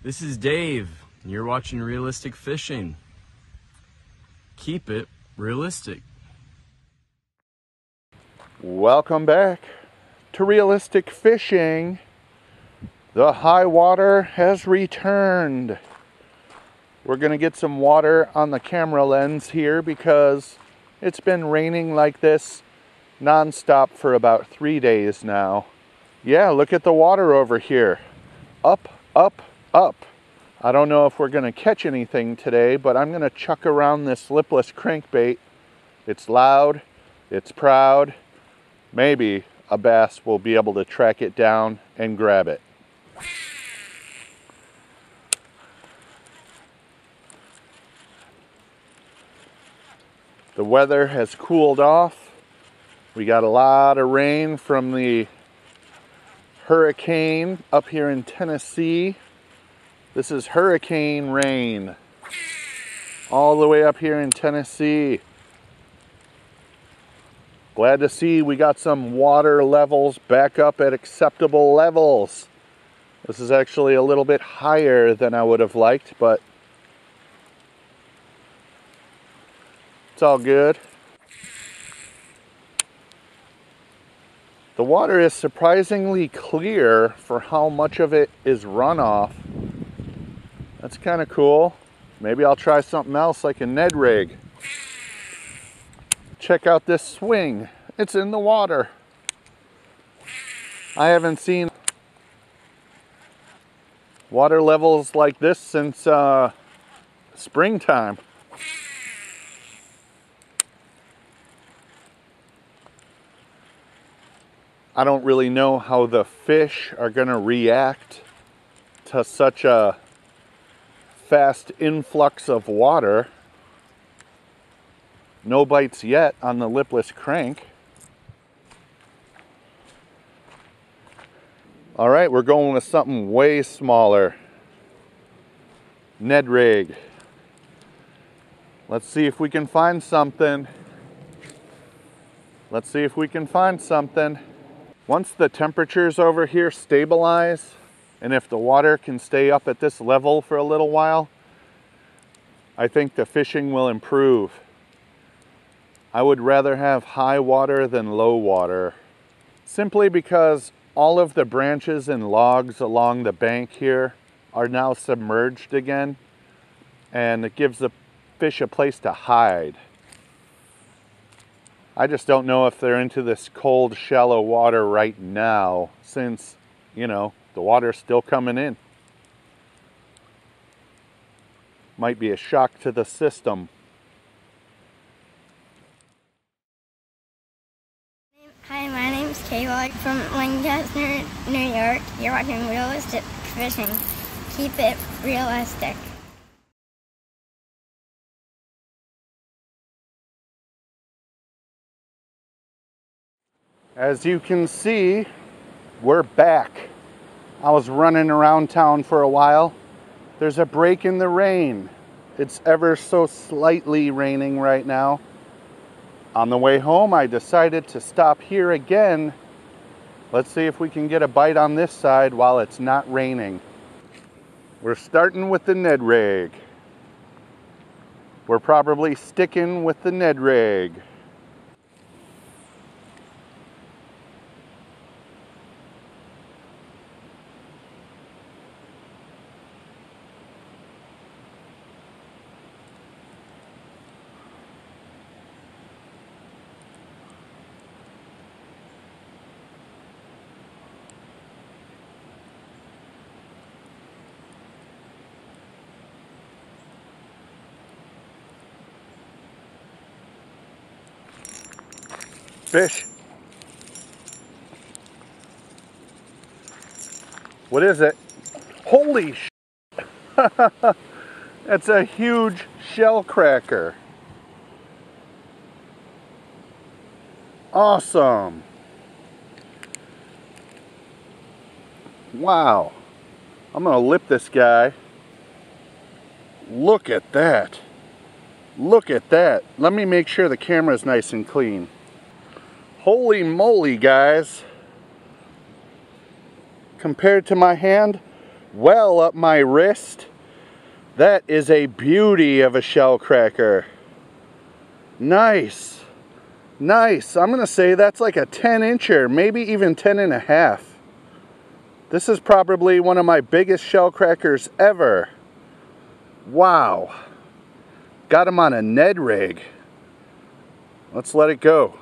This is Dave, and you're watching Realistic Fishing. Keep it realistic. Welcome back to Realistic Fishing. The high water has returned. We're going to get some water on the camera lens here because it's been raining like this non-stop for about 3 days now. Yeah, look at the water over here. Up, up, up. I don't know if we're going to catch anything today, but I'm going to chuck around this lipless crankbait. It's loud, it's proud. Maybe a bass will be able to track it down and grab it. The weather has cooled off. We got a lot of rain from the hurricane up here in Tennessee. This is hurricane rain all the way up here in Tennessee. Glad to see we got some water levels back up at acceptable levels. This is actually a little bit higher than I would have liked, but it's all good. The water is surprisingly clear for how much of it is runoff. That's kind of cool. Maybe I'll try something else like a Ned Rig. Check out this swing. It's in the water. I haven't seen water levels like this since springtime. I don't really know how the fish are going to react to such a fast influx of water. No bites yet on the lipless crank. All right, we're going with something way smaller. Ned Rig. Let's see if we can find something. Let's see if we can find something. Once the temperatures over here stabilize, and if the water can stay up at this level for a little while, I think the fishing will improve. I would rather have high water than low water, simply because all of the branches and logs along the bank here are now submerged again, and it gives the fish a place to hide. I just don't know if they're into this cold, shallow water right now, since, you know, the water's still coming in. Might be a shock to the system. Hi, my name's Kayla from Lancaster, New York. You're watching Realistic Fishing. Keep it realistic. As you can see, we're back. I was running around town for a while. There's a break in the rain. It's ever so slightly raining right now. On the way home, I decided to stop here again. Let's see if we can get a bite on this side while it's not raining. We're starting with the Ned Rig. We're probably sticking with the Ned Rig. Fish. What is it? Holy sh! That's a huge shellcracker. Awesome. Wow. I'm gonna lip this guy. Look at that. Look at that. Let me make sure the camera's nice and clean. Holy moly, guys. Compared to my hand, well up my wrist. That is a beauty of a shellcracker. Nice. Nice. I'm gonna say that's like a 10-incher, maybe even 10.5. This is probably one of my biggest shellcrackers ever. Wow. Got him on a Ned Rig. Let's let it go.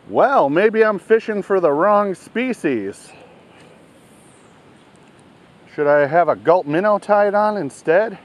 Well, maybe I'm fishing for the wrong species. Should I have a gulp minnow tied on instead?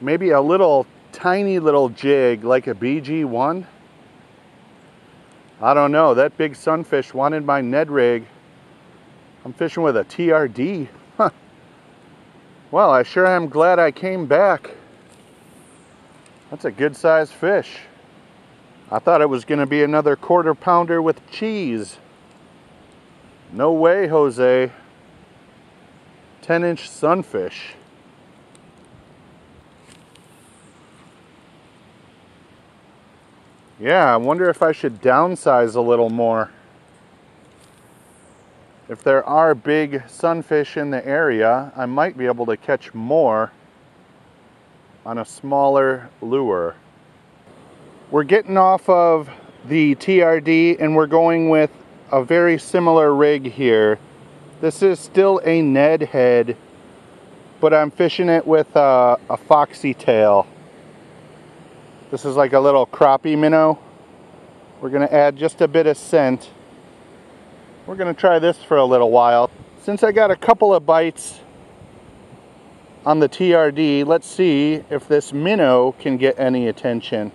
Maybe a little tiny little jig like a BG1? I don't know. That big sunfish wanted my Ned Rig. I'm fishing with a TRD. Huh. Well, I sure am glad I came back. That's a good sized fish. I thought it was going to be another 1/4 pounder with cheese. No way, Jose. 10-inch sunfish. Yeah, I wonder if I should downsize a little more. If there are big sunfish in the area, I might be able to catch more on a smaller lure. We're getting off of the TRD and we're going with a very similar rig here. This is still a Ned head, but I'm fishing it with a foxy tail. This is like a little crappie minnow. We're going to add just a bit of scent. We're going to try this for a little while. Since I got a couple of bites on the TRD, let's see if this minnow can get any attention.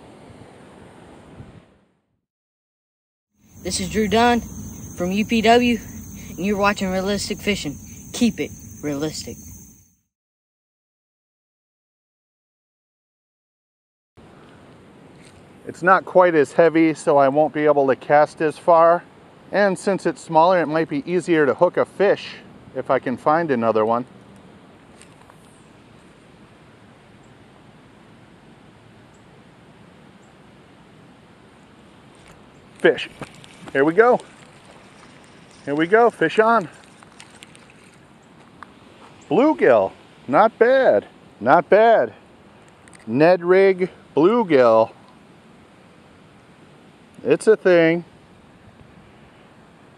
This is Drew Dunn from UPW, and you're watching Realistic Fishing. Keep it realistic. It's not quite as heavy, so I won't be able to cast as far. And since it's smaller, it might be easier to hook a fish if I can find another one. Fish. Here we go. Here we go. Fish on. Bluegill. Not bad. Not bad. Ned Rig bluegill. It's a thing.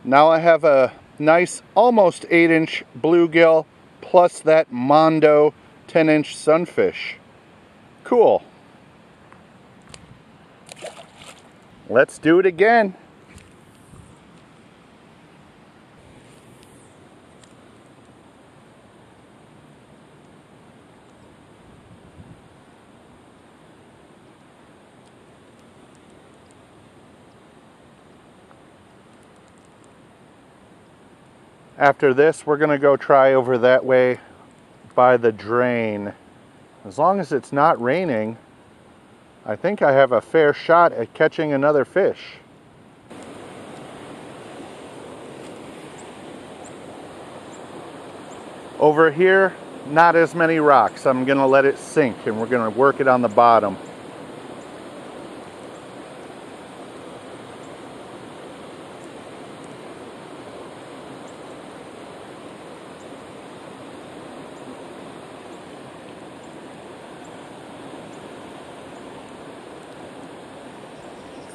Now I have a nice almost 8-inch bluegill plus that Mondo 10-inch sunfish. Cool. Let's do it again. After this, we're going to go try over that way by the drain. As long as it's not raining, I think I have a fair shot at catching another fish. Over here, not as many rocks. I'm going to let it sink and we're going to work it on the bottom.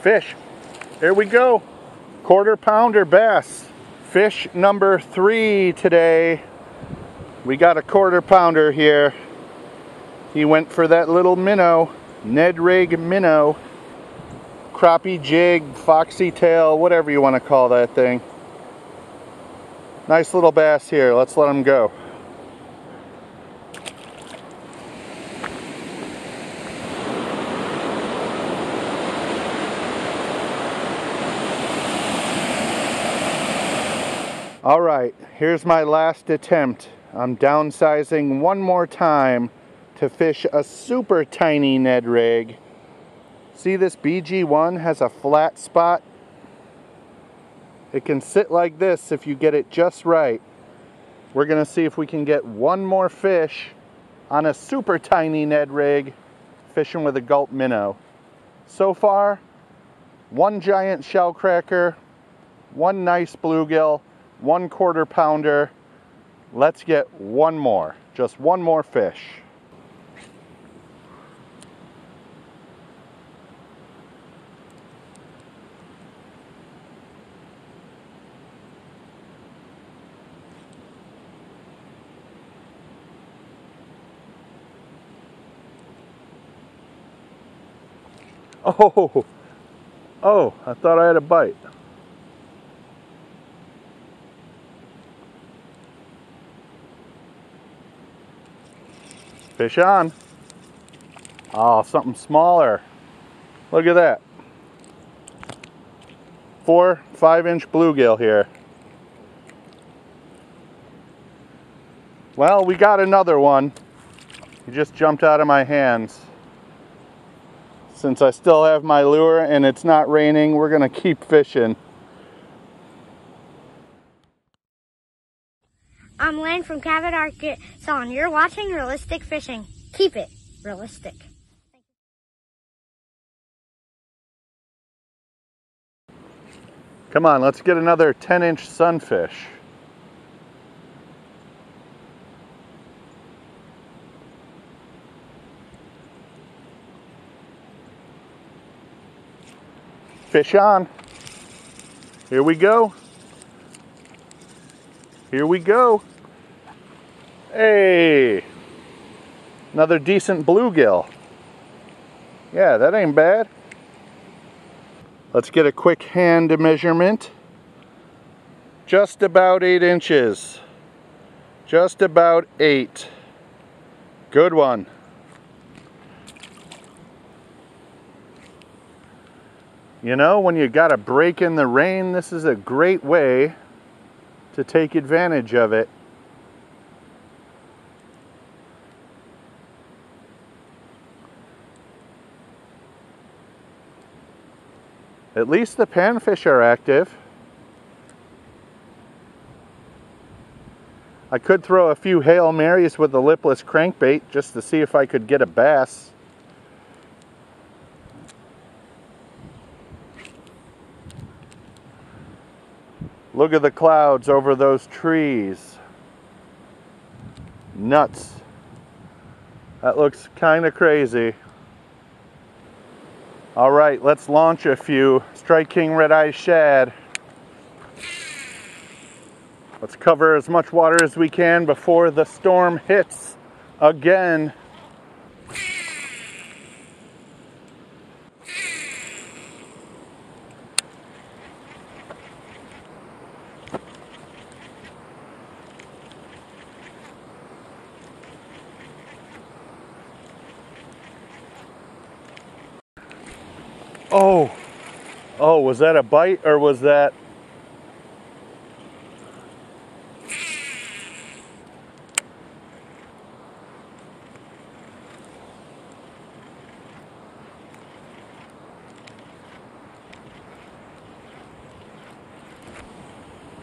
Fish. Here we go. 1/4 pounder bass. Fish number 3 today. We got a 1/4 pounder here. He went for that little minnow. Ned Rig minnow. Crappie jig, foxy tail, whatever you want to call that thing. Nice little bass here. Let's let him go. All right, here's my last attempt. I'm downsizing one more time to fish a super tiny Ned Rig. See, this BG1 has a flat spot. It can sit like this if you get it just right. We're gonna see if we can get one more fish on a super tiny Ned Rig fishing with a gulp minnow. So far, one giant shellcracker, one nice bluegill, 1/4 pounder. Let's get one more, just one more fish. Oh, I thought I had a bite. Fish on. Oh, something smaller. Look at that. 4 5-inch bluegill here. Well, we got another one. He just jumped out of my hands. Since I still have my lure and it's not raining, we're gonna keep fishing. I'm Lane from Cabot, Arkansas, and you're watching Realistic Fishing. Keep it realistic. Come on, let's get another 10-inch sunfish. Fish on. Here we go. Here we go. Hey, another decent bluegill. Yeah, that ain't bad. Let's get a quick hand measurement. Just about 8 inches. Just about 8. Good one. You know, when you got a break in the rain, this is a great way to take advantage of it. At least the panfish are active. I could throw a few Hail Marys with the lipless crankbait just to see if I could get a bass. Look at the clouds over those trees. Nuts. That looks kind of crazy. All right, let's launch a few. Strike King Red Eye Shad. Let's cover as much water as we can before the storm hits again. Oh, was that a bite or was that?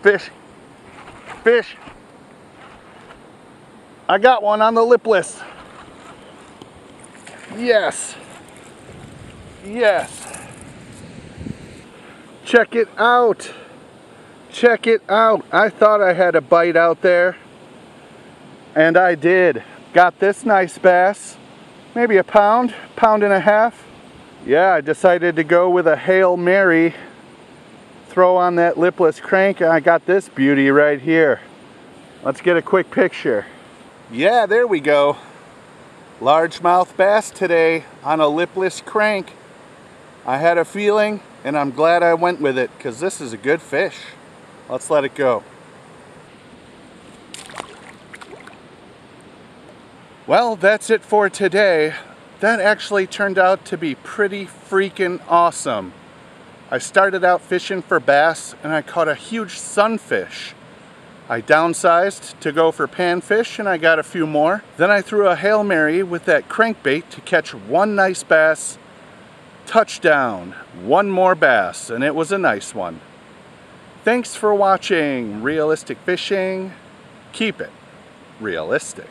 Fish, fish. I got one on the lipless. Yes, yes. Check it out. Check it out. I thought I had a bite out there. And I did. Got this nice bass. Maybe a pound, pound and a half. Yeah, I decided to go with a Hail Mary. Throw on that lipless crank and I got this beauty right here. Let's get a quick picture. Yeah, there we go. Largemouth bass today on a lipless crank. I had a feeling and I'm glad I went with it because this is a good fish. Let's let it go. Well, that's it for today. That actually turned out to be pretty freaking awesome. I started out fishing for bass and I caught a huge sunfish. I downsized to go for panfish and I got a few more. Then I threw a Hail Mary with that crankbait to catch one nice bass. Touchdown, one more bass, and it was a nice one. Thanks for watching Realistic Fishing. Keep it realistic.